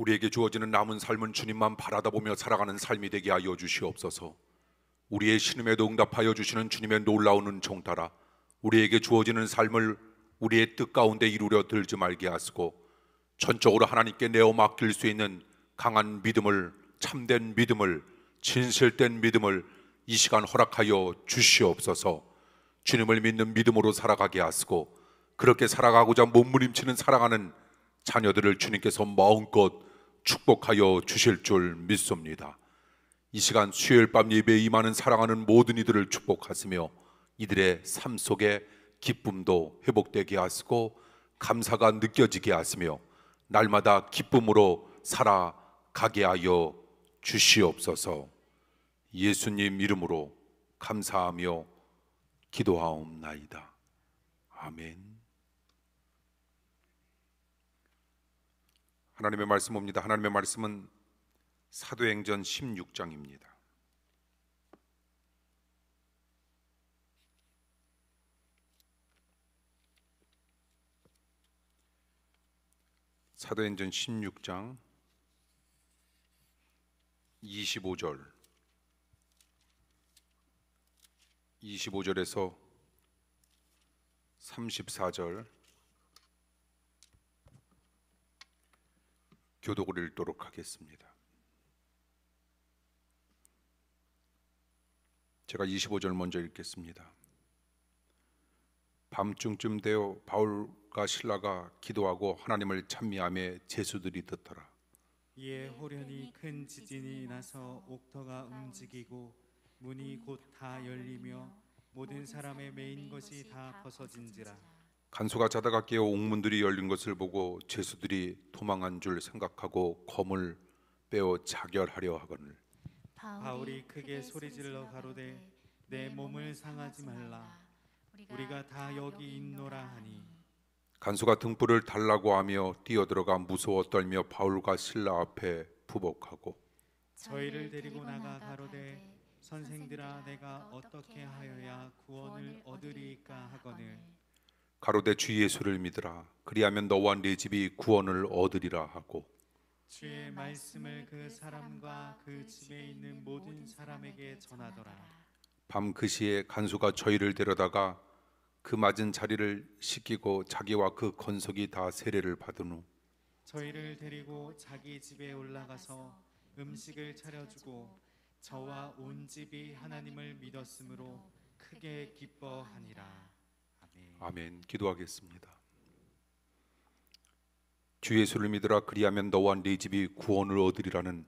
우리에게 주어지는 남은 삶은 주님만 바라다보며 살아가는 삶이 되게 하여 주시옵소서. 우리의 신음에도 응답하여 주시는 주님의 놀라운 은총 따라 우리에게 주어지는 삶을 우리의 뜻 가운데 이루려 들지 말게 하시고 전적으로 하나님께 내어 맡길 수 있는 강한 믿음을, 참된 믿음을, 진실된 믿음을 이 시간 허락하여 주시옵소서. 주님을 믿는 믿음으로 살아가게 하시고 그렇게 살아가고자 몸부림치는 살아가는 자녀들을 주님께서 마음껏 축복하여 주실 줄 믿습니다. 이 시간 수요일 밤 예배에 임하는 사랑하는 모든 이들을 축복하시며 이들의 삶 속에 기쁨도 회복되게 하시고 감사가 느껴지게 하시며 날마다 기쁨으로 살아가게 하여 주시옵소서. 예수님 이름으로 감사하며 기도하옵나이다. 아멘. 하나님의 말씀 봅니다. 하나님의 말씀은 사도행전 16장입니다. 사도행전 16장 25절에서 34절 교독을 읽도록 하겠습니다. 제가 25절 먼저 읽겠습니다. 밤중쯤 되어 바울과 실라가 기도하고 하나님을 찬미하며 제수들이 듣더라. 이에 호련히 큰 지진이 나서 옥터가 움직이고 문이 곧 다 열리며 모든 사람의 매인 것이 다 벗어진지라. 간수가 자다가 깨어 옥문들이 열린 것을 보고 제수들이 도망한 줄 생각하고 검을 빼어 자결하려 하거늘 바울이 크게 소리질러 가로되 내 몸을 상하지 말라. 우리가 다 여기 있노라 하니 간수가 등불을 달라고 하며 뛰어들어가 무서워 떨며 바울과 실라 앞에 부복하고 저희를 데리고 나가 가로되 선생들아 내가 어떻게 하여야 구원을 얻으리이까 하거늘 가로되 주 예수를 믿으라. 그리하면 너와 네 집이 구원을 얻으리라 하고 주의 말씀을 그 사람과 그 집에 있는 모든 사람에게 전하더라. 밤 그 시에 간수가 저희를 데려다가 그 맞은 자리를 씻기고 자기와 그 건석이 다 세례를 받은 후 저희를 데리고 자기 집에 올라가서 음식을 차려주고 저와 온 집이 하나님을 믿었으므로 크게 기뻐하니라. 아멘. 아멘. 기도하겠습니다. 주 예수를 믿으라. 그리하면 너와 네 집이 구원을 얻으리라는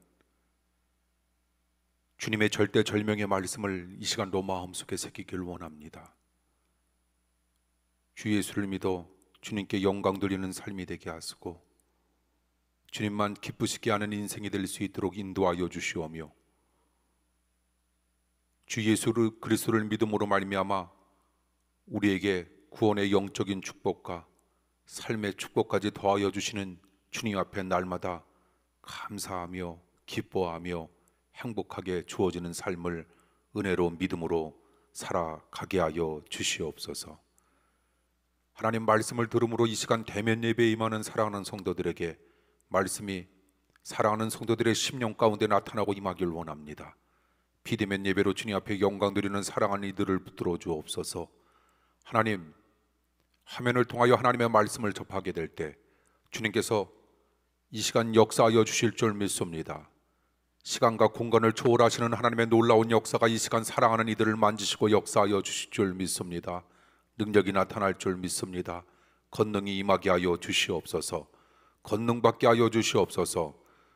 주님의 절대절명의 말씀을 이 시간도 마음속에 새기길 원합니다. 주 예수를 믿어 주님께 영광 돌리는 삶이 되게 하시고 주님만 기쁘시게 하는 인생이 될 수 있도록 인도하여 주시오며 주 예수 그리스도를 믿음으로 말미암아 우리에게 구원의 영적인 축복과 삶의 축복까지 더하여 주시는 주님 앞에 날마다 감사하며 기뻐하며 행복하게 주어지는 삶을 은혜로운 믿음으로 살아가게 하여 주시옵소서. 하나님 말씀을 들음으로 이 시간 대면 예배에 임하는 사랑하는 성도들에게 말씀이 사랑하는 성도들의 심령 가운데 나타나고 임하길 원합니다. 비대면 예배로 주님 앞에 영광 드리는 사랑하는 이들을 붙들어 주옵소서. 하나님, 화면을 통하여 하나님의 말씀을 접하게 될 때 주님께서 이 시간 역사하여 주실 줄 믿습니다. 시간과 공간을 초월하시는 하나님의 놀라운 역사가 이 시간 사랑하는 이들을 만지시고 역사하여 주실 줄 믿습니다. 능력이 나타날 줄 믿습니다. 권능이 임하게 하여 주시옵소서. 권능 받게 하여 주시옵소서.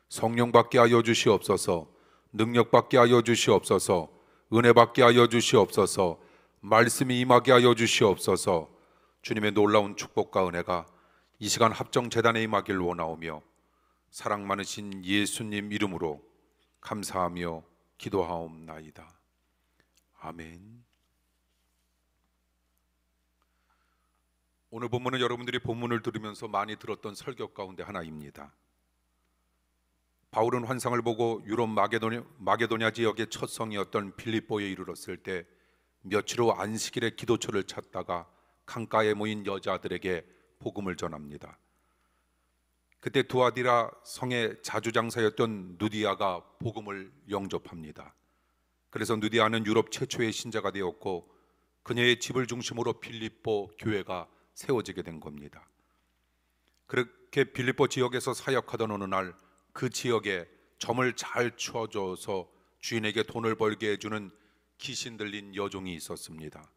성령 받게 하여 주시옵소서. 능력 받게 하여 주시옵소서. 은혜 받게 하여 주시옵소서. 말씀이 임하게 하여 주시옵소서. 주님의 놀라운 축복과 은혜가 이 시간 합정재단에 임하길 원하오며 사랑 많으신 예수님 이름으로 감사하며 기도하옵나이다. 아멘. 오늘 본문은 여러분들이 본문을 들으면서 많이 들었던 설교 가운데 하나입니다. 바울은 환상을 보고 유럽 마게도냐 지역의 첫 성이었던 빌립보에 이르렀을 때 며칠 후 안식일에 기도처를 찾다가 강가에 모인 여자들에게 복음을 전합니다. 그때 두아디라 성의 자주장사였던 누디아가 복음을 영접합니다. 그래서 누디아는 유럽 최초의 신자가 되었고 그녀의 집을 중심으로 빌립보 교회가 세워지게 된 겁니다. 그렇게 빌립보 지역에서 사역하던 어느 날 그 지역에 점을 잘 쳐줘서 주인에게 돈을 벌게 해주는 귀신 들린 여종이 있었습니다.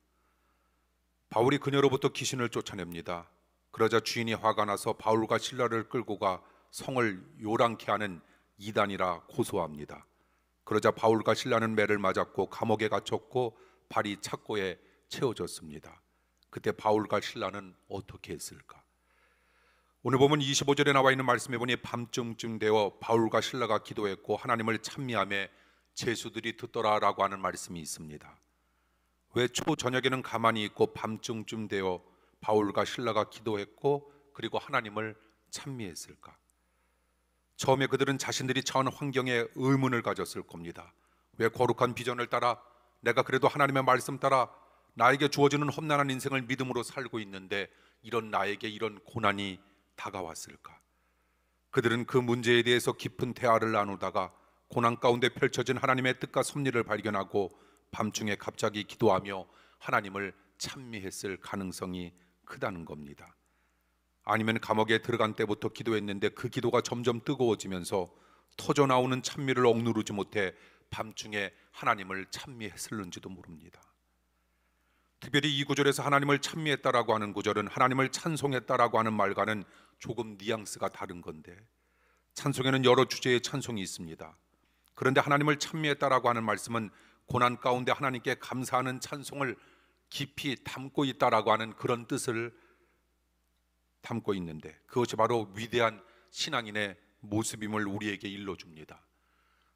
바울이 그녀로부터 귀신을 쫓아냅니다. 그러자 주인이 화가 나서 바울과 실라를 끌고 가 성을 요란케 하는 이단이라 고소합니다. 그러자 바울과 실라는 매를 맞았고 감옥에 갇혔고 발이 착고에 채워졌습니다. 그때 바울과 실라는 어떻게 했을까? 오늘 보면 25절에 나와 있는 말씀에 보니 밤쯤쯤 되어 바울과 실라가 기도했고 하나님을 찬미하며 제수들이 듣더라라고 하는 말씀이 있습니다. 왜 초저녁에는 가만히 있고 밤쯤쯤 되어 바울과 실라가 기도했고 그리고 하나님을 찬미했을까? 처음에 그들은 자신들이 처한 환경에 의문을 가졌을 겁니다. 왜 거룩한 비전을 따라 내가 그래도 하나님의 말씀 따라 나에게 주어지는 험난한 인생을 믿음으로 살고 있는데 이런 나에게 이런 고난이 다가왔을까? 그들은 그 문제에 대해서 깊은 대화를 나누다가 고난 가운데 펼쳐진 하나님의 뜻과 섭리를 발견하고 밤중에 갑자기 기도하며 하나님을 찬미했을 가능성이 크다는 겁니다. 아니면 감옥에 들어간 때부터 기도했는데 그 기도가 점점 뜨거워지면서 터져나오는 찬미를 억누르지 못해 밤중에 하나님을 찬미했을는지도 모릅니다. 특별히 이 구절에서 하나님을 찬미했다라고 하는 구절은 하나님을 찬송했다라고 하는 말과는 조금 뉘앙스가 다른 건데, 찬송에는 여러 주제의 찬송이 있습니다. 그런데 하나님을 찬미했다라고 하는 말씀은 고난 가운데 하나님께 감사하는 찬송을 깊이 담고 있다라고 하는 그런 뜻을 담고 있는데, 그것이 바로 위대한 신앙인의 모습임을 우리에게 일러줍니다.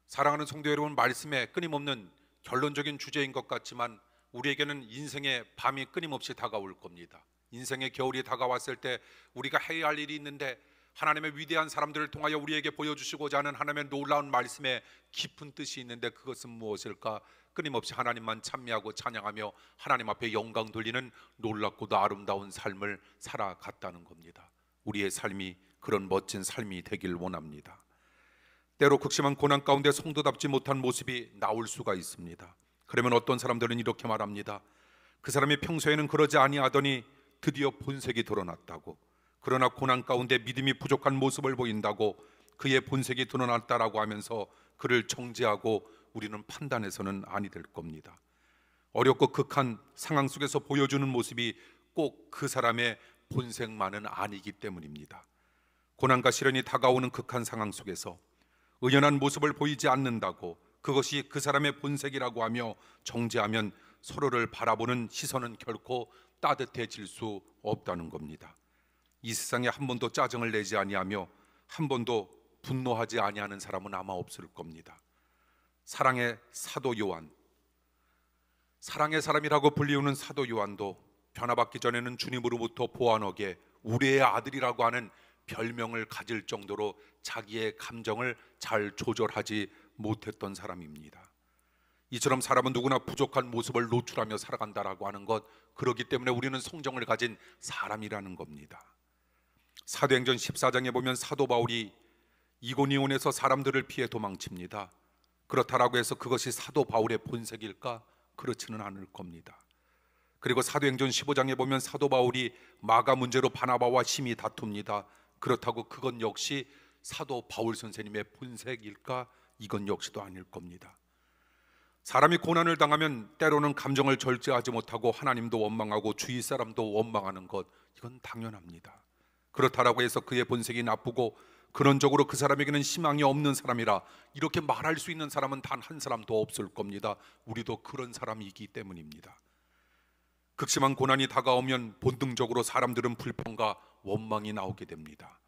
사랑하는 성도 여러분, 말씀에 끊임없는 결론적인 주제인 것 같지만 우리에게는 인생의 밤이 끊임없이 다가올 겁니다. 인생의 겨울이 다가왔을 때 우리가 해야 할 일이 있는데 하나님의 위대한 사람들을 통하여 우리에게 보여주시고자 하는 하나님의 놀라운 말씀에 깊은 뜻이 있는데 그것은 무엇일까? 끊임없이 하나님만 찬미하고 찬양하며 하나님 앞에 영광 돌리는 놀랍고도 아름다운 삶을 살아갔다는 겁니다. 우리의 삶이 그런 멋진 삶이 되길 원합니다. 때로 극심한 고난 가운데 성도답지 못한 모습이 나올 수가 있습니다. 그러면 어떤 사람들은 이렇게 말합니다. 그 사람이 평소에는 그러지 아니하더니 드디어 본색이 드러났다고, 그러나 고난 가운데 믿음이 부족한 모습을 보인다고 그의 본색이 드러났다라고 하면서 그를 정죄하고 우리는 판단해서는 아니 될 겁니다. 어렵고 극한 상황 속에서 보여주는 모습이 꼭 그 사람의 본색만은 아니기 때문입니다. 고난과 시련이 다가오는 극한 상황 속에서 의연한 모습을 보이지 않는다고 그것이 그 사람의 본색이라고 하며 정죄하면 서로를 바라보는 시선은 결코 따뜻해질 수 없다는 겁니다. 이 세상에 한 번도 짜증을 내지 아니하며 한 번도 분노하지 아니하는 사람은 아마 없을 겁니다. 사랑의 사도 요한, 사랑의 사람이라고 불리우는 사도 요한도 변화받기 전에는 주님으로부터 보아너게 우리의 아들이라고 하는 별명을 가질 정도로 자기의 감정을 잘 조절하지 못했던 사람입니다. 이처럼 사람은 누구나 부족한 모습을 노출하며 살아간다라고 하는 것, 그렇기 때문에 우리는 성정을 가진 사람이라는 겁니다. 사도행전 14장에 보면 사도 바울이 이고니온에서 사람들을 피해 도망칩니다. 그렇다라고 해서 그것이 사도 바울의 본색일까? 그렇지는 않을 겁니다. 그리고 사도행전 15장에 보면 사도 바울이 마가 문제로 바나바와 심히 다툽니다. 그렇다고 그건 역시 사도 바울 선생님의 본색일까? 이건 역시도 아닐 겁니다. 사람이 고난을 당하면 때로는 감정을 절제하지 못하고 하나님도 원망하고 주위 사람도 원망하는 것, 이건 당연합니다. 그렇다라고 해서 그의 본색이 나쁘고 근원적으로 그 사람에게는 희망이 없는 사람이라 이렇게 말할 수 있는 사람은 단 한 사람도 없을 겁니다. 우리도 그런 사람이기 때문입니다. 극심한 고난이 다가오면 본능적으로 사람들은 불평과 원망이 나오게 됩니다.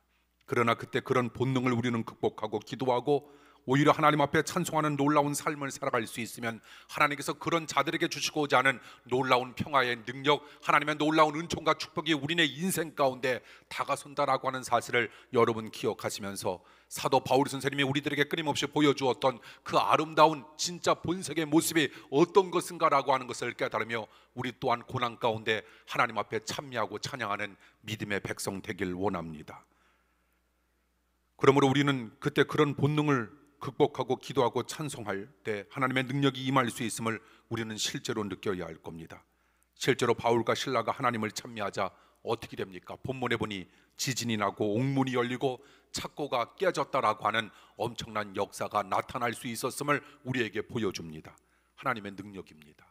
그러나 그때 그런 본능을 우리는 극복하고 기도하고 오히려 하나님 앞에 찬송하는 놀라운 삶을 살아갈 수 있으면 하나님께서 그런 자들에게 주시고자 하는 놀라운 평화의 능력, 하나님의 놀라운 은총과 축복이 우리네 인생 가운데 다가선다라고 하는 사실을 여러분 기억하시면서 사도 바울 선생님이 우리들에게 끊임없이 보여주었던 그 아름다운 진짜 본색의 모습이 어떤 것인가라고 하는 것을 깨달으며 우리 또한 고난 가운데 하나님 앞에 찬미하고 찬양하는 믿음의 백성 되길 원합니다. 그러므로 우리는 그때 그런 본능을 극복하고 기도하고 찬송할 때 하나님의 능력이 임할 수 있음을 우리는 실제로 느껴야 할 겁니다. 실제로 바울과 실라가 하나님을 찬미하자 어떻게 됩니까? 본문에 보니 지진이 나고 옥문이 열리고 착고가 깨졌다라고 하는 엄청난 역사가 나타날 수 있었음을 우리에게 보여줍니다. 하나님의 능력입니다.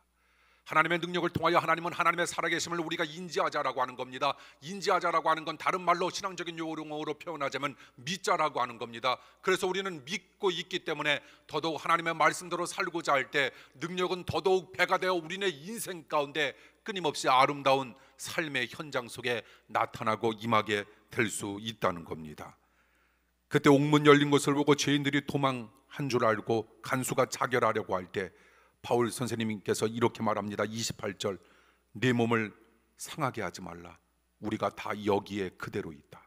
하나님의 능력을 통하여 하나님은 하나님의 살아계심을 우리가 인지하자라고 하는 겁니다. 인지하자라고 하는 건 다른 말로 신앙적인 용어로 표현하자면 믿자라고 하는 겁니다. 그래서 우리는 믿고 있기 때문에 더더욱 하나님의 말씀대로 살고자 할 때 능력은 더더욱 배가 되어 우리네 인생 가운데 끊임없이 아름다운 삶의 현장 속에 나타나고 임하게 될 수 있다는 겁니다. 그때 옥문 열린 것을 보고 죄인들이 도망한 줄 알고 간수가 자결하려고 할 때 바울 선생님께서 이렇게 말합니다. 28절, 내 몸을 상하게 하지 말라. 우리가 다 여기에 그대로 있다.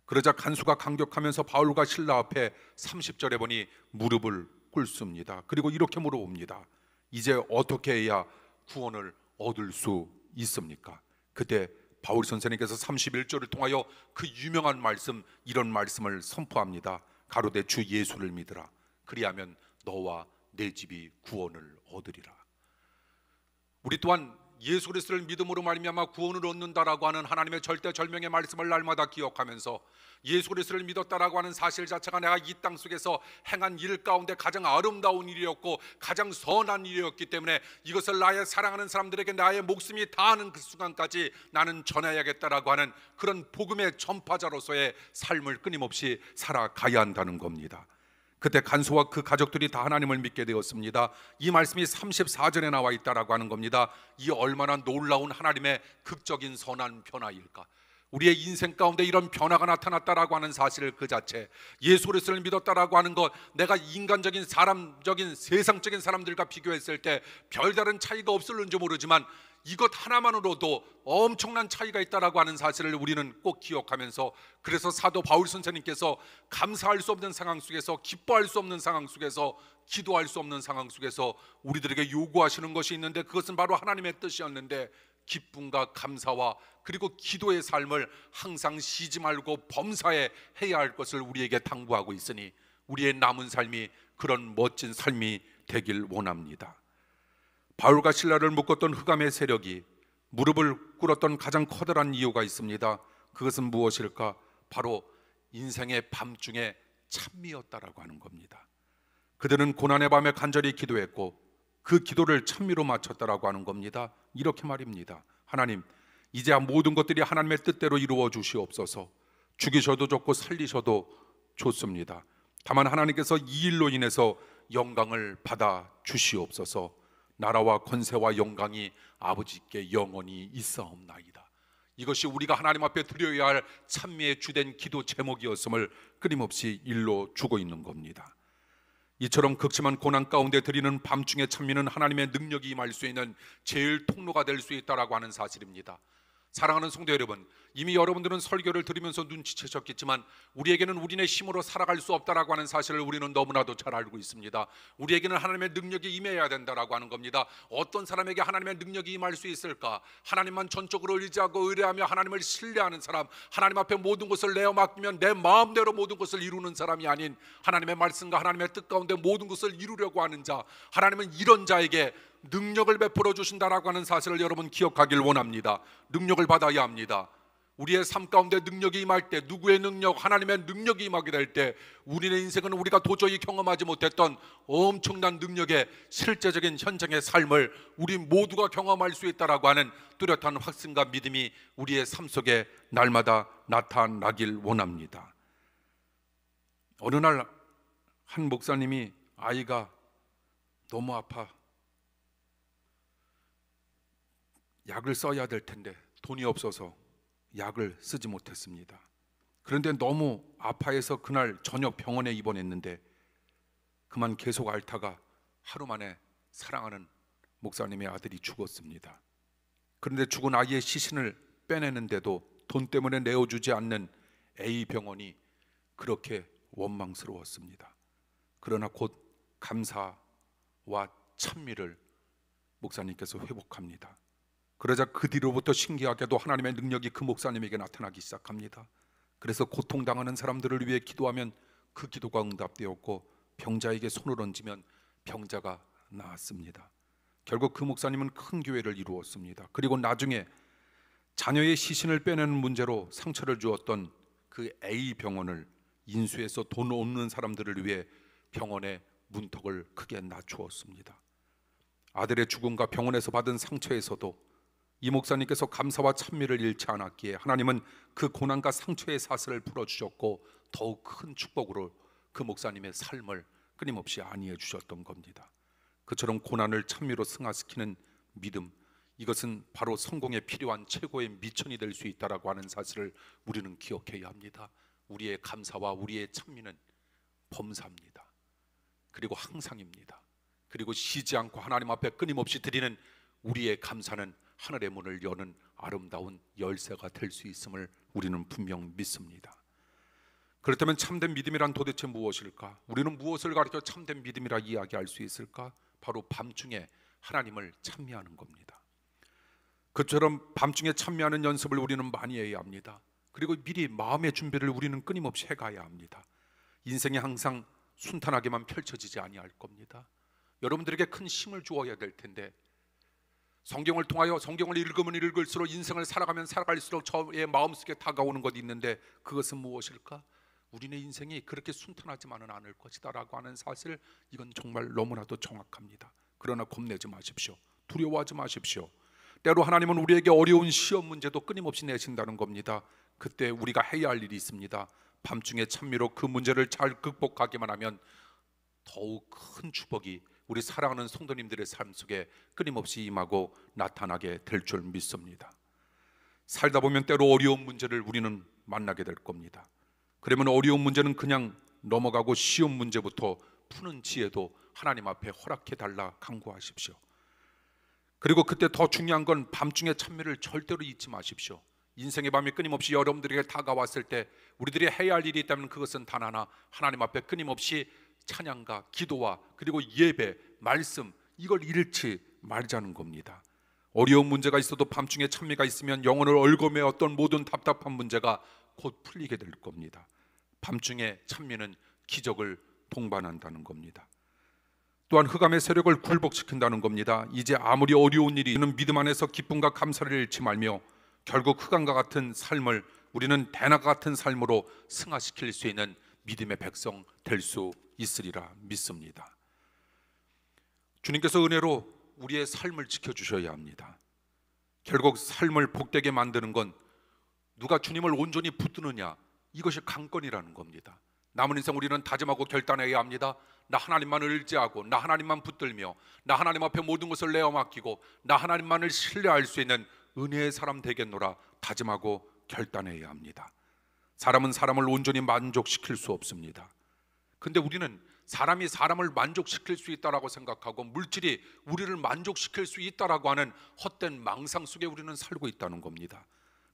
그러자 간수가 강격하면서 바울과 실라 앞에 30절에 보니 무릎을 꿇습니다. 그리고 이렇게 물어봅니다. 이제 어떻게 해야 구원을 얻을 수 있습니까? 그때 바울 선생님께서 31절을 통하여 그 유명한 말씀, 이런 말씀을 선포합니다. 가로되 주 예수를 믿으라. 그리하면 너와 내 집이 구원을 얻으리라. 우리 또한 예수 그리스도를 믿음으로 말미암아 구원을 얻는다라고 하는 하나님의 절대절명의 말씀을 날마다 기억하면서 예수 그리스도를 믿었다라고 하는 사실 자체가 내가 이 땅 속에서 행한 일 가운데 가장 아름다운 일이었고 가장 선한 일이었기 때문에 이것을 나의 사랑하는 사람들에게 나의 목숨이 다하는 그 순간까지 나는 전해야겠다라고 하는 그런 복음의 전파자로서의 삶을 끊임없이 살아가야 한다는 겁니다. 그때 간수와 그 가족들이 다 하나님을 믿게 되었습니다. 이 말씀이 34절에 나와 있다라고 하는 겁니다. 이 얼마나 놀라운 하나님의 극적인 선한 변화일까. 우리의 인생 가운데 이런 변화가 나타났다라고 하는 사실 그 자체, 예수 그리스도를 믿었다라고 하는 것, 내가 인간적인 사람적인 세상적인 사람들과 비교했을 때 별다른 차이가 없을는지 모르지만 이것 하나만으로도 엄청난 차이가 있다라고 하는 사실을 우리는 꼭 기억하면서, 그래서 사도 바울 선생님께서 감사할 수 없는 상황 속에서, 기뻐할 수 없는 상황 속에서, 기도할 수 없는 상황 속에서 우리들에게 요구하시는 것이 있는데, 그것은 바로 하나님의 뜻이었는데 기쁨과 감사와 그리고 기도의 삶을 항상 쉬지 말고 범사에 해야 할 것을 우리에게 당부하고 있으니 우리의 남은 삶이 그런 멋진 삶이 되길 원합니다. 바울과 실라를 묶었던 흑암의 세력이 무릎을 꿇었던 가장 커다란 이유가 있습니다. 그것은 무엇일까? 바로 인생의 밤중에 찬미였다라고 하는 겁니다. 그들은 고난의 밤에 간절히 기도했고 그 기도를 찬미로 마쳤다라고 하는 겁니다. 이렇게 말입니다. 하나님, 이제야 모든 것들이 하나님의 뜻대로 이루어 주시옵소서. 죽이셔도 좋고 살리셔도 좋습니다. 다만 하나님께서 이 일로 인해서 영광을 받아 주시옵소서. 나라와 권세와 영광이 아버지께 영원히 있사옵나이다. 이것이 우리가 하나님 앞에 드려야 할 찬미의 주된 기도 제목이었음을 끊임없이 일러 주고 있는 겁니다. 이처럼 극심한 고난 가운데 드리는 밤중의 찬미는 하나님의 능력이 임할 수 있는 제일 통로가 될 수 있다라고 하는 사실입니다. 사랑하는 성도 여러분, 이미 여러분들은 설교를 들으면서 눈치채셨겠지만 우리에게는 우리네 힘으로 살아갈 수 없다라고 하는 사실을 우리는 너무나도 잘 알고 있습니다. 우리에게는 하나님의 능력이 임해야 된다라고 하는 겁니다. 어떤 사람에게 하나님의 능력이 임할 수 있을까? 하나님만 전적으로 의지하고 의뢰하며 하나님을 신뢰하는 사람, 하나님 앞에 모든 것을 내어 맡기면 내 마음대로 모든 것을 이루는 사람이 아닌 하나님의 말씀과 하나님의 뜻 가운데 모든 것을 이루려고 하는 자, 하나님은 이런 자에게 능력을 베풀어 주신다라고 하는 사실을 여러분 기억하길 원합니다. 능력을 받아야 합니다. 우리의 삶 가운데 능력이 임할 때, 누구의 능력, 하나님의 능력이 임하게 될 때 우리의 인생은 우리가 도저히 경험하지 못했던 엄청난 능력의 실제적인 현장의 삶을 우리 모두가 경험할 수 있다라고 하는 뚜렷한 확신과 믿음이 우리의 삶 속에 날마다 나타나길 원합니다. 어느 날 한 목사님이 아이가 너무 아파, 약을 써야 될 텐데 돈이 없어서 약을 쓰지 못했습니다. 그런데 너무 아파해서 그날 저녁 병원에 입원했는데 그만 계속 앓다가 하루 만에 사랑하는 목사님의 아들이 죽었습니다. 그런데 죽은 아이의 시신을 빼내는데도 돈 때문에 내어주지 않는 A병원이 그렇게 원망스러웠습니다. 그러나 곧 감사와 찬미를 목사님께서 회복합니다. 그러자 그 뒤로부터 신기하게도 하나님의 능력이 그 목사님에게 나타나기 시작합니다. 그래서 고통당하는 사람들을 위해 기도하면 그 기도가 응답되었고 병자에게 손을 얹으면 병자가 나았습니다. 결국 그 목사님은 큰 교회를 이루었습니다. 그리고 나중에 자녀의 시신을 빼내는 문제로 상처를 주었던 그 A 병원을 인수해서 돈 없는 사람들을 위해 병원의 문턱을 크게 낮추었습니다. 아들의 죽음과 병원에서 받은 상처에서도 이 목사님께서 감사와 찬미를 잃지 않았기에 하나님은 그 고난과 상처의 사슬을 풀어주셨고 더욱 큰 축복으로 그 목사님의 삶을 끊임없이 안위해 주셨던 겁니다. 그처럼 고난을 찬미로 승화시키는 믿음, 이것은 바로 성공에 필요한 최고의 미천이 될 수 있다라고 하는 사실을 우리는 기억해야 합니다. 우리의 감사와 우리의 찬미는 범사입니다. 그리고 항상입니다. 그리고 쉬지 않고 하나님 앞에 끊임없이 드리는 우리의 감사는 하늘의 문을 여는 아름다운 열쇠가 될 수 있음을 우리는 분명 믿습니다. 그렇다면 참된 믿음이란 도대체 무엇일까? 우리는 무엇을 가리켜 참된 믿음이라 이야기할 수 있을까? 바로 밤중에 하나님을 찬미하는 겁니다. 그처럼 밤중에 찬미하는 연습을 우리는 많이 해야 합니다. 그리고 미리 마음의 준비를 우리는 끊임없이 해가야 합니다. 인생이 항상 순탄하게만 펼쳐지지 아니할 겁니다. 여러분들에게 큰 힘을 주어야 될 텐데, 성경을 통하여 성경을 읽으면 읽을수록 인생을 살아가면 살아갈수록 저의 마음속에 다가오는 것이 있는데 그것은 무엇일까? 우리의 인생이 그렇게 순탄하지만은 않을 것이다 라고 하는 사실, 이건 정말 너무나도 정확합니다. 그러나 겁내지 마십시오. 두려워하지 마십시오. 때로 하나님은 우리에게 어려운 시험 문제도 끊임없이 내신다는 겁니다. 그때 우리가 해야 할 일이 있습니다. 밤중에 찬미로 그 문제를 잘 극복하기만 하면 더욱 큰 축복이 우리 사랑하는 성도님들의 삶 속에 끊임없이 임하고 나타나게 될 줄 믿습니다. 살다 보면 때로 어려운 문제를 우리는 만나게 될 겁니다. 그러면 어려운 문제는 그냥 넘어가고 쉬운 문제부터 푸는 지혜도 하나님 앞에 허락해 달라 간구하십시오. 그리고 그때 더 중요한 건 밤중에 찬미를 절대로 잊지 마십시오. 인생의 밤이 끊임없이 여러분들에게 다가왔을 때 우리들이 해야 할 일이 있다면 그것은 단 하나, 하나님 앞에 끊임없이 찬양과 기도와 그리고 예배, 말씀, 이걸 잃지 말자는 겁니다. 어려운 문제가 있어도 밤중에 찬미가 있으면 영혼을 얽어매었던 모든 답답한 문제가 곧 풀리게 될 겁니다. 밤중에 찬미는 기적을 동반한다는 겁니다. 또한 흑암의 세력을 굴복시킨다는 겁니다. 이제 아무리 어려운 일이 있는 믿음 안에서 기쁨과 감사를 잃지 말며 결국 흑암과 같은 삶을 우리는 대낮과 같은 삶으로 승화시킬 수 있는 믿음의 백성 될 수 있으리라 믿습니다. 주님께서 은혜로 우리의 삶을 지켜주셔야 합니다. 결국 삶을 복되게 만드는 건 누가 주님을 온전히 붙드느냐, 이것이 관건이라는 겁니다. 남은 인생 우리는 다짐하고 결단해야 합니다. 나 하나님만을 의지하고 나 하나님만 붙들며 나 하나님 앞에 모든 것을 내어 맡기고 나 하나님만을 신뢰할 수 있는 은혜의 사람 되겠노라 다짐하고 결단해야 합니다. 사람은 사람을 온전히 만족시킬 수 없습니다. 근데 우리는 사람이 사람을 만족시킬 수 있다라고 생각하고 물질이 우리를 만족시킬 수 있다라고 하는 헛된 망상 속에 우리는 살고 있다는 겁니다.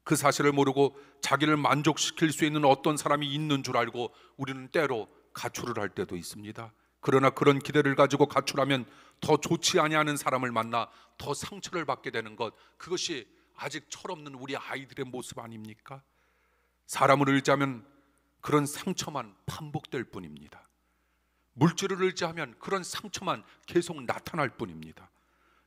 그 사실을 모르고 자기를 만족시킬 수 있는 어떤 사람이 있는 줄 알고 우리는 때로 가출을 할 때도 있습니다. 그러나 그런 기대를 가지고 가출하면 더 좋지 아니하는 사람을 만나 더 상처를 받게 되는 것, 그것이 아직 철없는 우리 아이들의 모습 아닙니까? 사람을 의지하면 그런 상처만 반복될 뿐입니다. 물질을 의지하면 그런 상처만 계속 나타날 뿐입니다.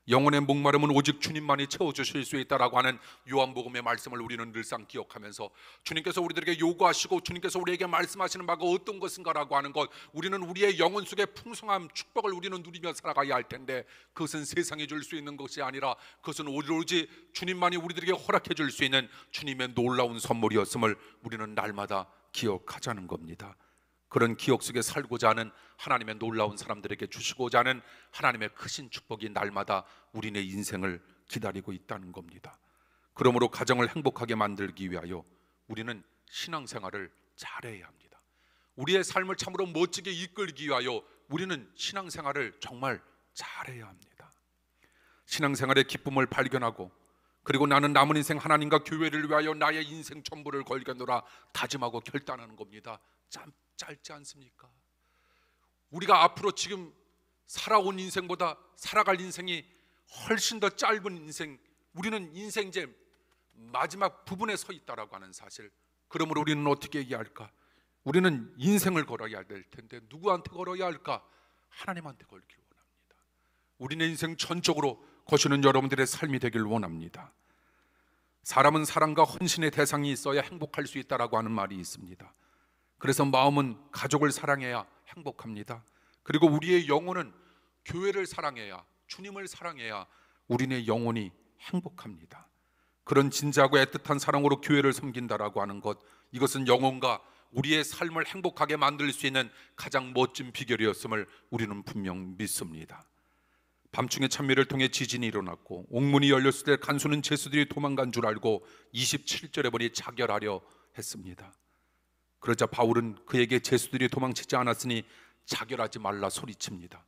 영혼의 목마름은 오직 주님만이 채워주실 수 있다라고 하는 요한복음의 말씀을 우리는 늘상 기억하면서 주님께서 우리들에게 요구하시고 주님께서 우리에게 말씀하시는 바가 어떤 것인가라고 하는 것, 우리는 우리의 영혼 속에 풍성한 축복을 우리는 누리며 살아가야 할 텐데 그것은 세상이 줄 수 있는 것이 아니라 그것은 오로지 주님만이 우리들에게 허락해 줄 수 있는 주님의 놀라운 선물이었음을 우리는 날마다 기억하자는 겁니다. 그런 기억 속에 살고자 하는 하나님의 놀라운 사람들에게 주시고자 하는 하나님의 크신 축복이 날마다 우리네 인생을 기다리고 있다는 겁니다. 그러므로 가정을 행복하게 만들기 위하여 우리는 신앙생활을 잘해야 합니다. 우리의 삶을 참으로 멋지게 이끌기 위하여 우리는 신앙생활을 정말 잘해야 합니다. 신앙생활의 기쁨을 발견하고 그리고 나는 남은 인생 하나님과 교회를 위하여 나의 인생 전부를 걸겠노라 다짐하고 결단하는 겁니다. 참 짧지 않습니까? 우리가 앞으로 지금 살아온 인생보다 살아갈 인생이 훨씬 더 짧은 인생, 우리는 인생 이제 마지막 부분에 서 있다라고 하는 사실, 그러므로 우리는 어떻게 해야 할까? 우리는 인생을 걸어야 될 텐데 누구한테 걸어야 할까? 하나님한테 걸길 원합니다. 우리는 인생 전적으로 거시는 여러분들의 삶이 되길 원합니다. 사람은 사랑과 헌신의 대상이 있어야 행복할 수 있다라고 하는 말이 있습니다. 그래서 마음은 가족을 사랑해야 행복합니다. 그리고 우리의 영혼은 교회를 사랑해야, 주님을 사랑해야 우리의 영혼이 행복합니다. 그런 진지하고 애틋한 사랑으로 교회를 섬긴다라고 하는 것, 이것은 영혼과 우리의 삶을 행복하게 만들 수 있는 가장 멋진 비결이었음을 우리는 분명 믿습니다. 밤중에 찬미를 통해 지진이 일어났고 옥문이 열렸을 때 간수는 제수들이 도망간 줄 알고 27절에 보니 자결하려 했습니다. 그러자 바울은 그에게 제수들이 도망치지 않았으니 자결하지 말라 소리칩니다.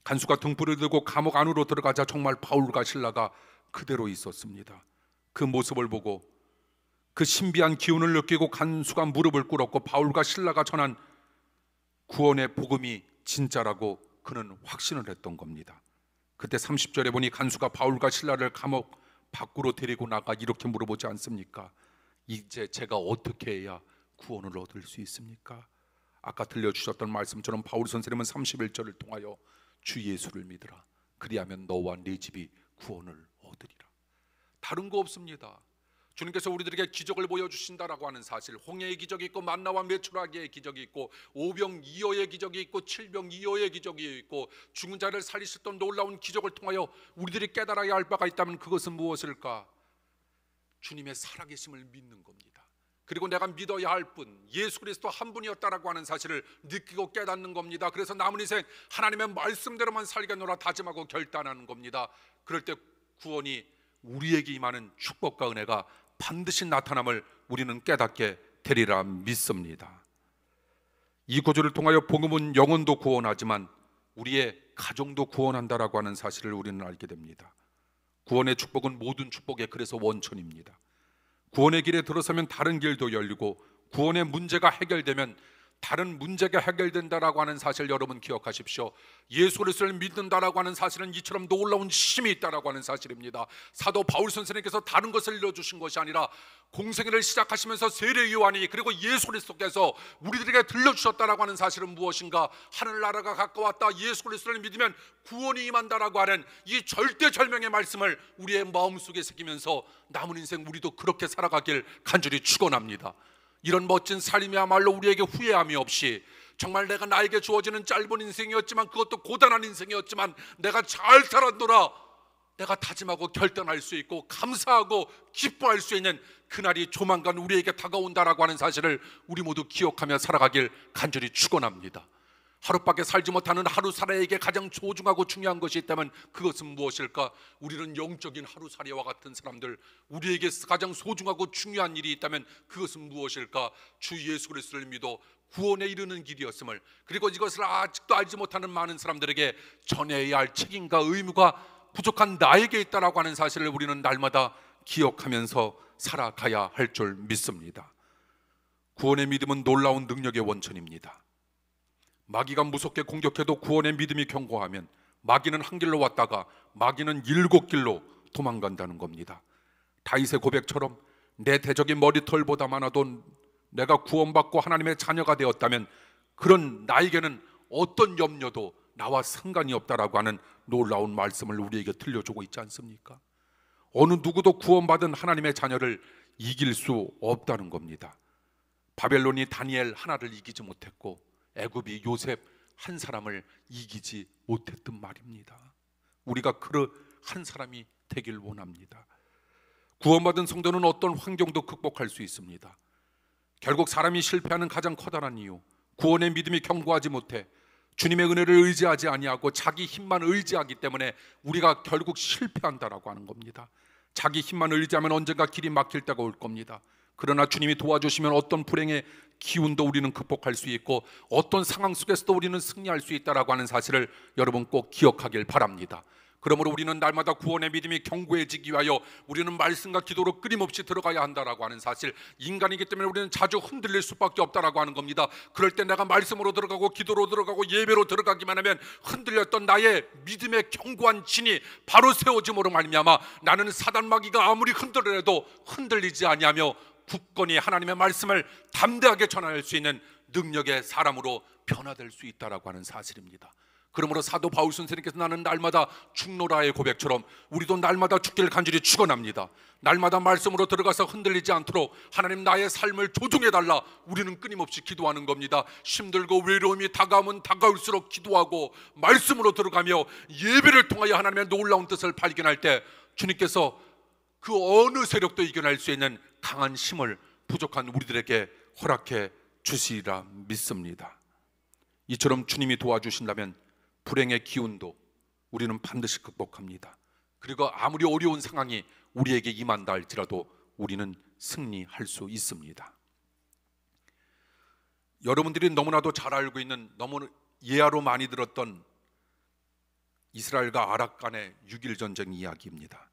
간수가 등불을 들고 감옥 안으로 들어가자 정말 바울과 실라가 그대로 있었습니다. 그 모습을 보고 그 신비한 기운을 느끼고 간수가 무릎을 꿇었고 바울과 실라가 전한 구원의 복음이 진짜라고 그는 확신을 했던 겁니다. 그때 30절에 보니 간수가 바울과 실라를 감옥 밖으로 데리고 나가 이렇게 물어보지 않습니까? 이제 제가 어떻게 해야 구원을 얻을 수 있습니까? 아까 들려주셨던 말씀처럼 바울 선생님은 31절을 통하여 주 예수를 믿으라. 그리하면 너와 네 집이 구원을 얻으리라. 다른 거 없습니다. 주님께서 우리들에게 기적을 보여주신다라고 하는 사실, 홍해의 기적이 있고 만나와 메추라기의 기적이 있고 오병이어의 기적이 있고 칠병이어의 기적이 있고 죽은 자를 살리셨던 놀라운 기적을 통하여 우리들이 깨달아야 할 바가 있다면 그것은 무엇일까? 주님의 살아계심을 믿는 겁니다. 그리고 내가 믿어야 할 분, 예수 그리스도 한 분이었다라고 하는 사실을 느끼고 깨닫는 겁니다. 그래서 남은 인생 하나님의 말씀대로만 살겠노라 다짐하고 결단하는 겁니다. 그럴 때 구원이 우리에게 임하는 축복과 은혜가 반드시 나타남을 우리는 깨닫게 되리라 믿습니다. 이 구절을 통하여 복음은 영혼도 구원하지만 우리의 가정도 구원한다라고 하는 사실을 우리는 알게 됩니다. 구원의 축복은 모든 축복의 그래서 원천입니다. 구원의 길에 들어서면 다른 길도 열리고 구원의 문제가 해결되면 다른 문제가 해결된다라고 하는 사실 여러분 기억하십시오. 예수 그리스도를 믿는다라고 하는 사실은 이처럼 놀라운 힘이 있다라고 하는 사실입니다. 사도 바울 선생님께서 다른 것을 이뤄주신 것이 아니라 공생애를 시작하시면서 세례 요한이 그리고 예수 그리스도께서 우리들에게 들려주셨다라고 하는 사실은 무엇인가? 하늘나라가 가까웠다, 예수 그리스도를 믿으면 구원이 임한다라고 하는 이 절대절명의 말씀을 우리의 마음속에 새기면서 남은 인생 우리도 그렇게 살아가길 간절히 축원합니다. 이런 멋진 삶이야말로 우리에게 후회함이 없이 정말 내가 나에게 주어지는 짧은 인생이었지만 그것도 고단한 인생이었지만 내가 잘 살았노라 내가 다짐하고 결단할 수 있고 감사하고 기뻐할 수 있는 그날이 조만간 우리에게 다가온다라고 하는 사실을 우리 모두 기억하며 살아가길 간절히 축원합니다. 하루밖에 살지 못하는 하루살이에게 가장 소중하고 중요한 것이 있다면 그것은 무엇일까? 우리는 영적인 하루살이와 같은 사람들, 우리에게 가장 소중하고 중요한 일이 있다면 그것은 무엇일까? 주 예수 그리스도를 믿어 구원에 이르는 길이었음을, 그리고 이것을 아직도 알지 못하는 많은 사람들에게 전해야 할 책임과 의무가 부족한 나에게 있다라고 하는 사실을 우리는 날마다 기억하면서 살아가야 할 줄 믿습니다. 구원의 믿음은 놀라운 능력의 원천입니다. 마귀가 무섭게 공격해도 구원의 믿음이 견고하면 마귀는 한 길로 왔다가 마귀는 7길로 도망간다는 겁니다. 다윗의 고백처럼 내 대적이 머리털보다 많아도 내가 구원받고 하나님의 자녀가 되었다면 그런 나에게는 어떤 염려도 나와 상관이 없다라고 하는 놀라운 말씀을 우리에게 들려주고 있지 않습니까? 어느 누구도 구원받은 하나님의 자녀를 이길 수 없다는 겁니다. 바벨론이 다니엘 하나를 이기지 못했고 애굽이 요셉 한 사람을 이기지 못했던 말입니다. 우리가 그 한 사람이 되길 원합니다. 구원받은 성도는 어떤 환경도 극복할 수 있습니다. 결국 사람이 실패하는 가장 커다란 이유, 구원의 믿음이 견고하지 못해 주님의 은혜를 의지하지 아니하고 자기 힘만 의지하기 때문에 우리가 결국 실패한다라고 하는 겁니다. 자기 힘만 의지하면 언젠가 길이 막힐 때가 올 겁니다. 그러나 주님이 도와주시면 어떤 불행의 기운도 우리는 극복할 수 있고 어떤 상황 속에서도 우리는 승리할 수 있다라고 하는 사실을 여러분 꼭 기억하길 바랍니다. 그러므로 우리는 날마다 구원의 믿음이 견고해지기 위하여 우리는 말씀과 기도로 끊임없이 들어가야 한다라고 하는 사실, 인간이기 때문에 우리는 자주 흔들릴 수밖에 없다라고 하는 겁니다. 그럴 때 내가 말씀으로 들어가고 기도로 들어가고 예배로 들어가기만 하면 흔들렸던 나의 믿음의 견고한 진이 바로 세워짐으로 말미암아 나는 사단 마귀가 아무리 흔들어도 흔들리지 아니하며 굳건히 하나님의 말씀을 담대하게 전할 수 있는 능력의 사람으로 변화될 수 있다라고 하는 사실입니다. 그러므로 사도 바울 선생님께서 나는 날마다 죽노라의 고백처럼 우리도 날마다 죽기를 간절히 축원합니다. 날마다 말씀으로 들어가서 흔들리지 않도록 하나님 나의 삶을 조종해달라 우리는 끊임없이 기도하는 겁니다. 힘들고 외로움이 다가오면 다가올수록 기도하고 말씀으로 들어가며 예배를 통하여 하나님의 놀라운 뜻을 발견할 때 주님께서 그 어느 세력도 이겨낼 수 있는 강한 힘을 부족한 우리들에게 허락해 주시리라 믿습니다. 이처럼 주님이 도와주신다면 불행의 기운도 우리는 반드시 극복합니다. 그리고 아무리 어려운 상황이 우리에게 임한다 할지라도 우리는 승리할 수 있습니다. 여러분들이 너무나도 잘 알고 있는, 너무 예화로 많이 들었던 이스라엘과 아랍 간의 6.1 전쟁 이야기입니다.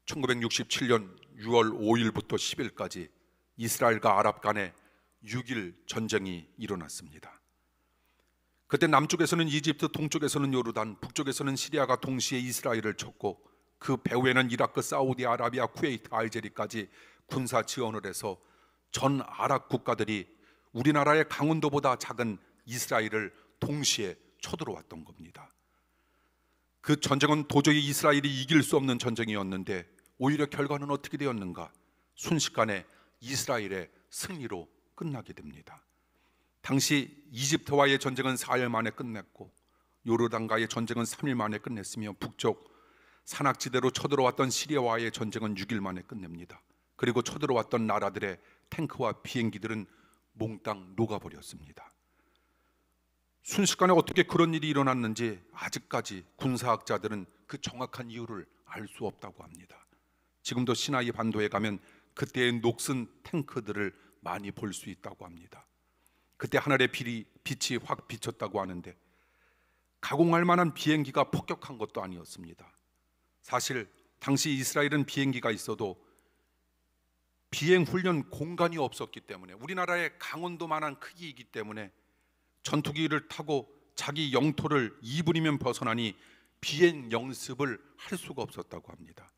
1967년 6월 5일부터 10일까지 이스라엘과 아랍 간의 6.1 전쟁이 일어났습니다. 그때 남쪽에서는 이집트, 동쪽에서는 요르단, 북쪽에서는 시리아가 동시에 이스라엘을 쳤고 그 배후에는 이라크, 사우디아라비아, 쿠웨이트, 알제리까지 군사 지원을 해서 전 아랍 국가들이 우리나라의 강원도보다 작은 이스라엘을 동시에 쳐들어왔던 겁니다. 그 전쟁은 도저히 이스라엘이 이길 수 없는 전쟁이었는데 오히려 결과는 어떻게 되었는가? 순식간에 이스라엘의 승리로 끝나게 됩니다. 당시 이집트와의 전쟁은 4일 만에 끝냈고 요르단과의 전쟁은 3일 만에 끝냈으며 북쪽 산악지대로 쳐들어왔던 시리아와의 전쟁은 6일 만에 끝냅니다. 그리고 쳐들어왔던 나라들의 탱크와 비행기들은 몽땅 녹아버렸습니다. 순식간에 어떻게 그런 일이 일어났는지 아직까지 군사학자들은 그 정확한 이유를 알 수 없다고 합니다. 지금도 시나이 반도에 가면 그때의 녹슨 탱크들을 많이 볼 수 있다고 합니다. 그때 하늘의 빛이 확 비쳤다고 하는데 가공할 만한 비행기가 폭격한 것도 아니었습니다. 사실 당시 이스라엘은 비행기가 있어도 비행 훈련 공간이 없었기 때문에, 우리나라의 강원도만한 크기이기 때문에 전투기를 타고 자기 영토를 2분이면 벗어나니 비행 연습을 할 수가 없었다고 합니다.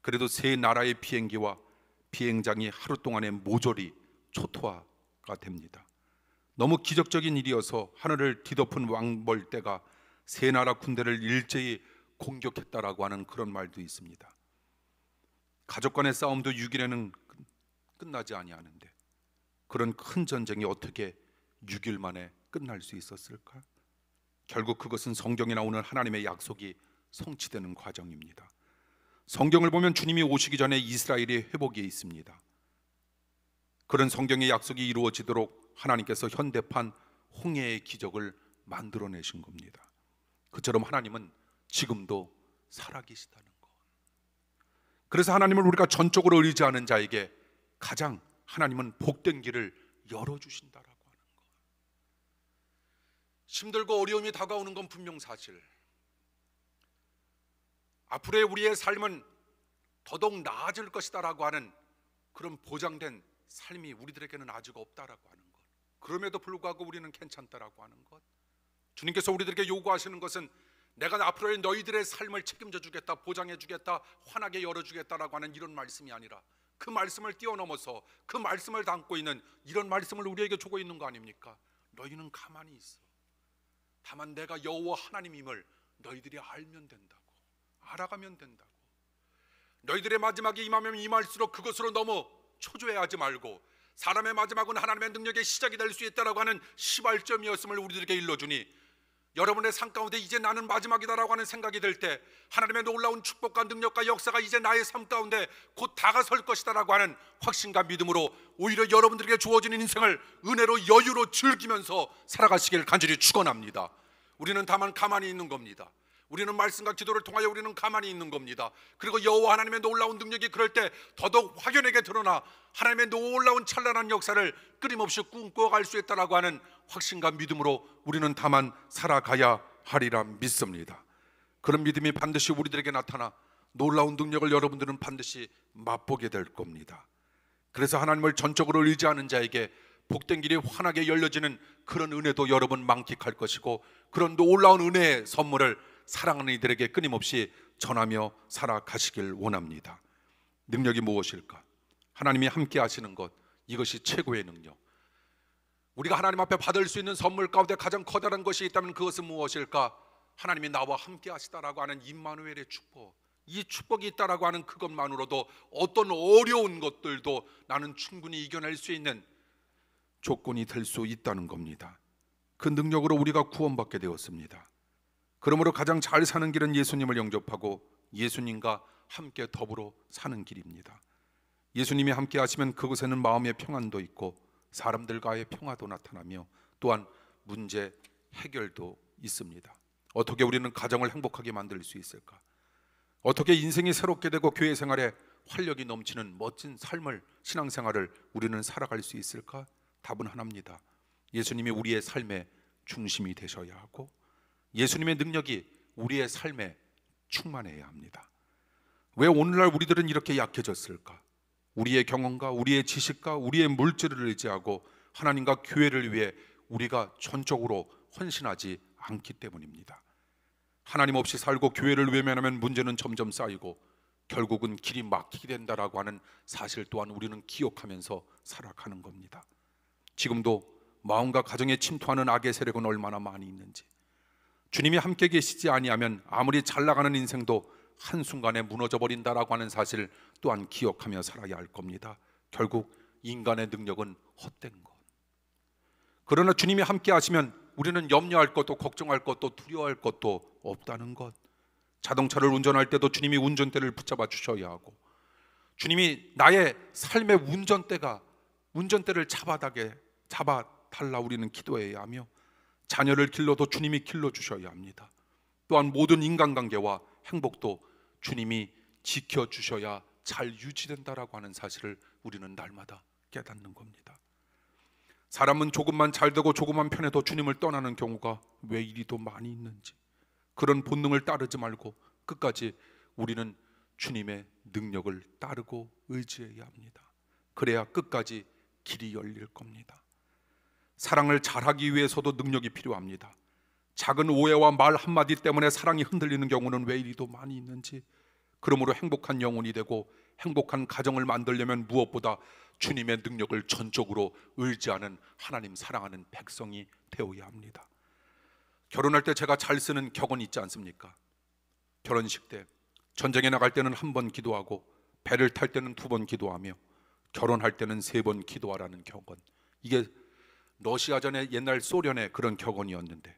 그래도 세 나라의 비행기와 비행장이 하루 동안에 모조리 초토화가 됩니다. 너무 기적적인 일이어서 하늘을 뒤덮은 왕벌대가 세 나라 군대를 일제히 공격했다라고 하는 그런 말도 있습니다. 가족 간의 싸움도 6일에는 끝나지 아니하는데 그런 큰 전쟁이 어떻게 6일 만에 끝날 수 있었을까? 결국 그것은 성경에 나오는 하나님의 약속이 성취되는 과정입니다. 성경을 보면 주님이 오시기 전에 이스라엘의 회복에 있습니다. 그런 성경의 약속이 이루어지도록 하나님께서 현대판 홍해의 기적을 만들어내신 겁니다. 그처럼 하나님은 지금도 살아계시다는 것. 그래서 하나님을 우리가 전적으로 의지하는 자에게 가장 하나님은 복된 길을 열어주신다라고 하는 것. 힘들고 어려움이 다가오는 건 분명 사실. 앞으로의 우리의 삶은 더더욱 나아질 것이다라고 하는 그런 보장된 삶이 우리들에게는 아직 없다라고 하는 것. 그럼에도 불구하고 우리는 괜찮다라고 하는 것. 주님께서 우리들에게 요구하시는 것은 내가 앞으로의 너희들의 삶을 책임져 주겠다, 보장해 주겠다, 환하게 열어주겠다라고 하는 이런 말씀이 아니라 그 말씀을 뛰어넘어서 그 말씀을 담고 있는 이런 말씀을 우리에게 주고 있는 거 아닙니까? 너희는 가만히 있어. 다만 내가 여호와 하나님임을 너희들이 알면 된다고, 알아가면 된다고. 너희들의 마지막이 임하면 임할수록 그것으로 너무 초조해하지 말고 사람의 마지막은 하나님의 능력의 시작이 될 수 있다라고 하는 시발점이었음을 우리들에게 일러주니 여러분의 삶 가운데 이제 나는 마지막이다라고 하는 생각이 들 때 하나님의 놀라운 축복과 능력과 역사가 이제 나의 삶 가운데 곧 다가설 것이다라고 하는 확신과 믿음으로 오히려 여러분들에게 주어진 인생을 은혜로 여유로 즐기면서 살아가시길 간절히 축원합니다. 우리는 다만 가만히 있는 겁니다. 우리는 말씀과 기도를 통하여 우리는 가만히 있는 겁니다. 그리고 여호와 하나님의 놀라운 능력이 그럴 때 더더욱 확연하게 드러나 하나님의 놀라운 찬란한 역사를 끊임없이 꿈꿔갈 수 있다라고 하는 확신과 믿음으로 우리는 다만 살아가야 하리라 믿습니다. 그런 믿음이 반드시 우리들에게 나타나 놀라운 능력을 여러분들은 반드시 맛보게 될 겁니다. 그래서 하나님을 전적으로 의지하는 자에게 복된 길이 환하게 열려지는 그런 은혜도 여러분 만끽할 것이고 그런 놀라운 은혜의 선물을 사랑하는 이들에게 끊임없이 전하며 살아가시길 원합니다. 능력이 무엇일까? 하나님이 함께 하시는 것, 이것이 최고의 능력. 우리가 하나님 앞에 받을 수 있는 선물 가운데 가장 커다란 것이 있다면 그것은 무엇일까? 하나님이 나와 함께 하시다라고 하는 임마누엘의 축복. 이 축복이 있다라고 하는 그것만으로도 어떤 어려운 것들도 나는 충분히 이겨낼 수 있는 조건이 될 수 있다는 겁니다. 그 능력으로 우리가 구원받게 되었습니다. 그러므로 가장 잘 사는 길은 예수님을 영접하고 예수님과 함께 더불어 사는 길입니다. 예수님이 함께 하시면 그곳에는 마음의 평안도 있고 사람들과의 평화도 나타나며 또한 문제 해결도 있습니다. 어떻게 우리는 가정을 행복하게 만들 수 있을까? 어떻게 인생이 새롭게 되고 교회 생활에 활력이 넘치는 멋진 삶을, 신앙생활을 우리는 살아갈 수 있을까? 답은 하나입니다. 예수님이 우리의 삶의 중심이 되셔야 하고 예수님의 능력이 우리의 삶에 충만해야 합니다. 왜 오늘날 우리들은 이렇게 약해졌을까? 우리의 경험과 우리의 지식과 우리의 물질을 의지하고 하나님과 교회를 위해 우리가 전적으로 헌신하지 않기 때문입니다. 하나님 없이 살고 교회를 외면하면 문제는 점점 쌓이고 결국은 길이 막히게 된다라고 하는 사실 또한 우리는 기억하면서 살아가는 겁니다. 지금도 마음과 가정에 침투하는 악의 세력은 얼마나 많이 있는지, 주님이 함께 계시지 아니하면 아무리 잘 나가는 인생도 한순간에 무너져 버린다라고 하는 사실 또한 기억하며 살아야 할 겁니다. 결국 인간의 능력은 헛된 것. 그러나 주님이 함께 하시면 우리는 염려할 것도 걱정할 것도 두려워할 것도 없다는 것. 자동차를 운전할 때도 주님이 운전대를 붙잡아 주셔야 하고 주님이 나의 삶의 운전대를 잡아달라 우리는 기도해야 하며 자녀를 길러도 주님이 길러주셔야 합니다. 또한 모든 인간관계와 행복도 주님이 지켜주셔야 잘 유지된다라고 하는 사실을 우리는 날마다 깨닫는 겁니다. 사람은 조금만 잘 되고 조금만 편해도 주님을 떠나는 경우가 왜 이리도 많이 있는지, 그런 본능을 따르지 말고 끝까지 우리는 주님의 능력을 따르고 의지해야 합니다. 그래야 끝까지 길이 열릴 겁니다. 사랑을 잘하기 위해서도 능력이 필요합니다. 작은 오해와 말 한마디 때문에 사랑이 흔들리는 경우는 왜 이리도 많이 있는지, 그러므로 행복한 영혼이 되고 행복한 가정을 만들려면 무엇보다 주님의 능력을 전적으로 의지하는 하나님 사랑하는 백성이 되어야 합니다. 결혼할 때 제가 잘 쓰는 격언이 있지 않습니까? 결혼식 때 전쟁에 나갈 때는 한 번 기도하고 배를 탈 때는 2번 기도하며 결혼할 때는 3번 기도하라는 격언. 이게 러시아전의 옛날 소련의 그런 격언이었는데,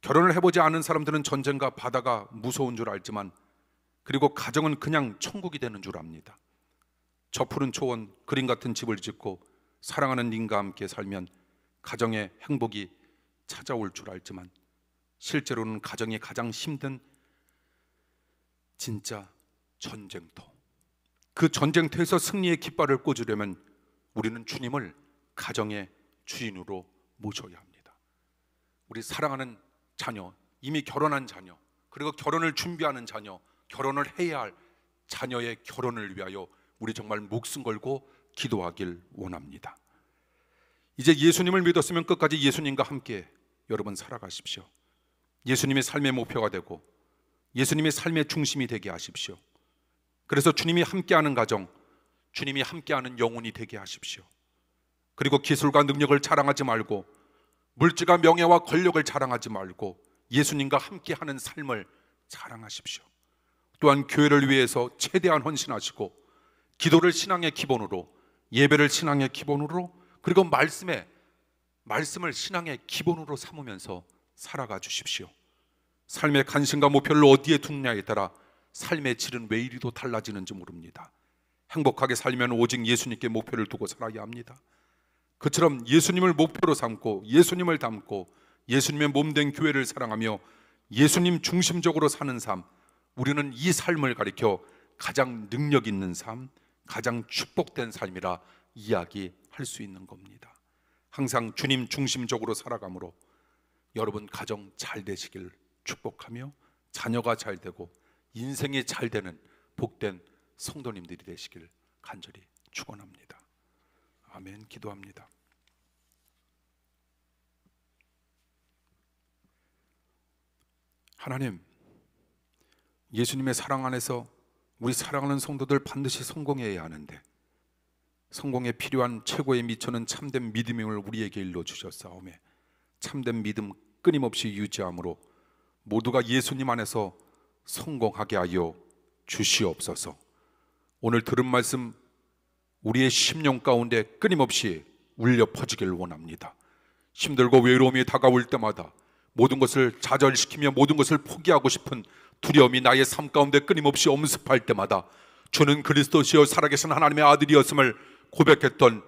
결혼을 해보지 않은 사람들은 전쟁과 바다가 무서운 줄 알지만 그리고 가정은 그냥 천국이 되는 줄 압니다. 저 푸른 초원 그림 같은 집을 짓고 사랑하는 님과 함께 살면 가정의 행복이 찾아올 줄 알지만 실제로는 가정이 가장 힘든 진짜 전쟁터, 그 전쟁터에서 승리의 깃발을 꽂으려면 우리는 주님을 가정의 주인으로 모셔야 합니다. 우리 사랑하는 자녀, 이미 결혼한 자녀, 그리고 결혼을 준비하는 자녀, 결혼을 해야 할 자녀의 결혼을 위하여 우리 정말 목숨 걸고 기도하길 원합니다. 이제 예수님을 믿었으면 끝까지 예수님과 함께 여러분 살아가십시오. 예수님의 삶의 목표가 되고 예수님의 삶의 중심이 되게 하십시오. 그래서 주님이 함께하는 가정, 주님이 함께하는 영혼이 되게 하십시오. 그리고 기술과 능력을 자랑하지 말고 물질과 명예와 권력을 자랑하지 말고 예수님과 함께하는 삶을 자랑하십시오. 또한 교회를 위해서 최대한 헌신하시고 기도를 신앙의 기본으로, 예배를 신앙의 기본으로, 그리고 말씀을 신앙의 기본으로 삼으면서 살아가 주십시오. 삶의 관심과 목표를 어디에 두느냐에 따라 삶의 질은 왜 이리도 달라지는지 모릅니다. 행복하게 살면 오직 예수님께 목표를 두고 살아야 합니다. 그처럼 예수님을 목표로 삼고 예수님을 닮고 예수님의 몸된 교회를 사랑하며 예수님 중심적으로 사는 삶, 우리는 이 삶을 가리켜 가장 능력 있는 삶, 가장 축복된 삶이라 이야기할 수 있는 겁니다. 항상 주님 중심적으로 살아감으로 여러분 가정 잘 되시길 축복하며 자녀가 잘 되고 인생이 잘 되는 복된 성도님들이 되시길 간절히 축원합니다. 아멘. 기도합니다. 하나님, 예수님의 사랑 안에서 우리 사랑하는 성도들 반드시 성공해야 하는데 성공에 필요한 최고의 미천은 참된 믿음임을 우리에게 일러주셨사오매 참된 믿음 끊임없이 유지함으로 모두가 예수님 안에서 성공하게 하여 주시옵소서. 오늘 들은 말씀 우리의 심령 가운데 끊임없이 울려 퍼지길 원합니다. 힘들고 외로움이 다가올 때마다 모든 것을 좌절시키며 모든 것을 포기하고 싶은 두려움이 나의 삶 가운데 끊임없이 엄습할 때마다 주는 그리스도시요 살아계신 하나님의 아들이었음을 고백했던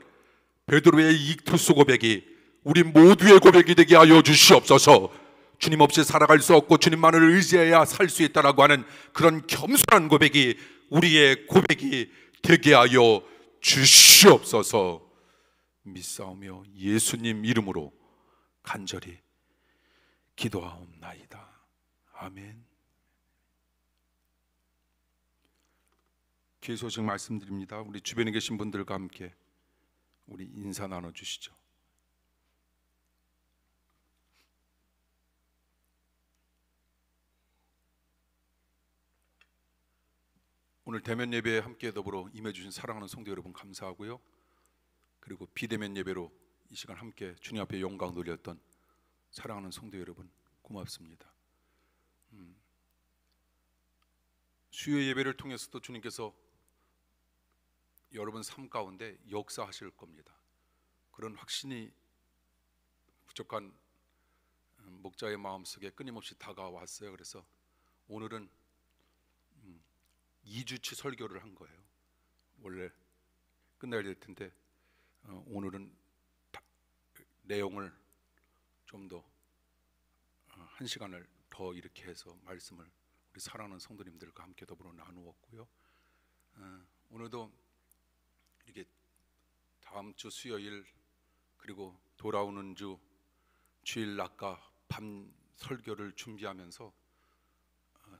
베드로의 이 특수 고백이 우리 모두의 고백이 되게 하여 주시옵소서. 주님 없이 살아갈 수 없고 주님만을 의지해야 살 수 있다라고 하는 그런 겸손한 고백이 우리의 고백이 되게 하여 주시옵소서. 믿사오며 예수님 이름으로 간절히 기도하옵나이다. 아멘. 귀의 소식 말씀드립니다. 우리 주변에 계신 분들과 함께 우리 인사 나눠주시죠. 오늘 대면 예배에 함께 더불어 임해주신 사랑하는 성도 여러분 감사하고요. 그리고 비대면 예배로 이 시간 함께 주님 앞에 영광 돌렸던 사랑하는 성도 여러분 고맙습니다. 수요 예배를 통해서도 주님께서 여러분 삶 가운데 역사하실 겁니다. 그런 확신이 부족한 목자의 마음속에 끊임없이 다가왔어요. 그래서 오늘은 2주치 설교를 한 거예요. 원래 끝나야 될 텐데 오늘은 내용을 좀 더 1시간을 더 이렇게 해서 말씀을 우리 사랑하는 성도님들과 함께 더불어 나누었고요. 오늘도 이렇게 다음 주 수요일 그리고 돌아오는 주 주일 낮과 밤 설교를 준비하면서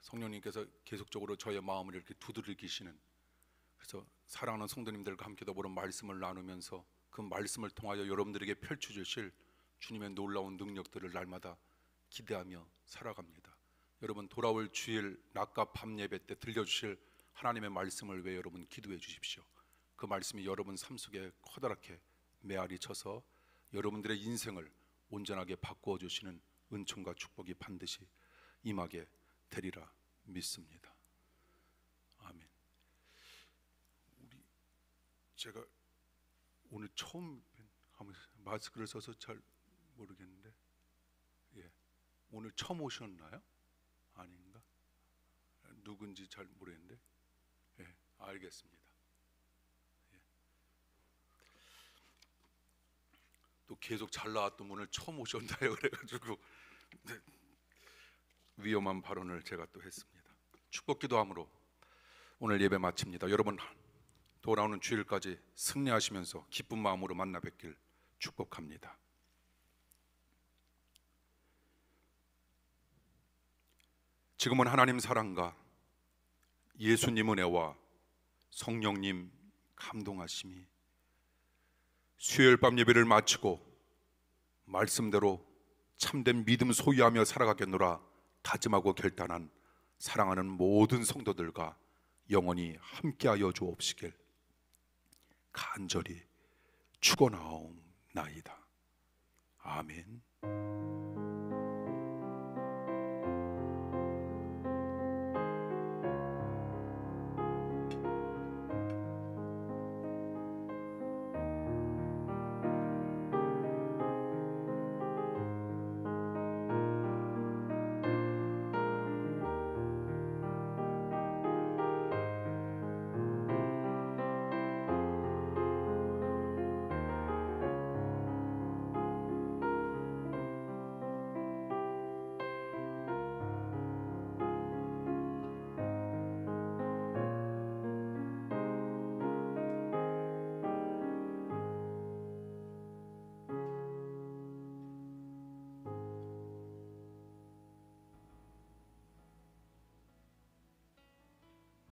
성령님께서 계속적으로 저의 마음을 이렇게 두드리시는, 그래서 사랑하는 성도님들과 함께 더불어 말씀을 나누면서 그 말씀을 통하여 여러분들에게 펼쳐주실 주님의 놀라운 능력들을 날마다 기대하며 살아갑니다. 여러분 돌아올 주일 낮과 밤 예배 때 들려주실 하나님의 말씀을 위해 여러분 기도해 주십시오. 그 말씀이 여러분 삶 속에 커다랗게 메아리 쳐서 여러분들의 인생을 온전하게 바꾸어 주시는 은총과 축복이 반드시 임하게 되리라 믿습니다. 아멘. 제가 오늘 처음 마스크를 써서 잘 모르겠는데, 오늘 처음 오셨나요? 아닌가? 누군지 잘 모르겠는데, 알겠습니다. 또 계속 잘 나왔던 분을 처음 오셨나요? 그래가지고 위험한 발언을 제가 또 했습니다. 축복 기도함으로 오늘 예배 마칩니다. 여러분 돌아오는 주일까지 승리하시면서 기쁜 마음으로 만나 뵙길 축복합니다. 지금은 하나님 사랑과 예수님 은혜와 성령님 감동하심이 수요일 밤 예배를 마치고 말씀대로 참된 믿음 소유하며 살아가겠노라 다짐하고 결단한 사랑하는 모든 성도들과 영원히 함께하여 주옵시길 간절히 축원하옵나이다. 아멘.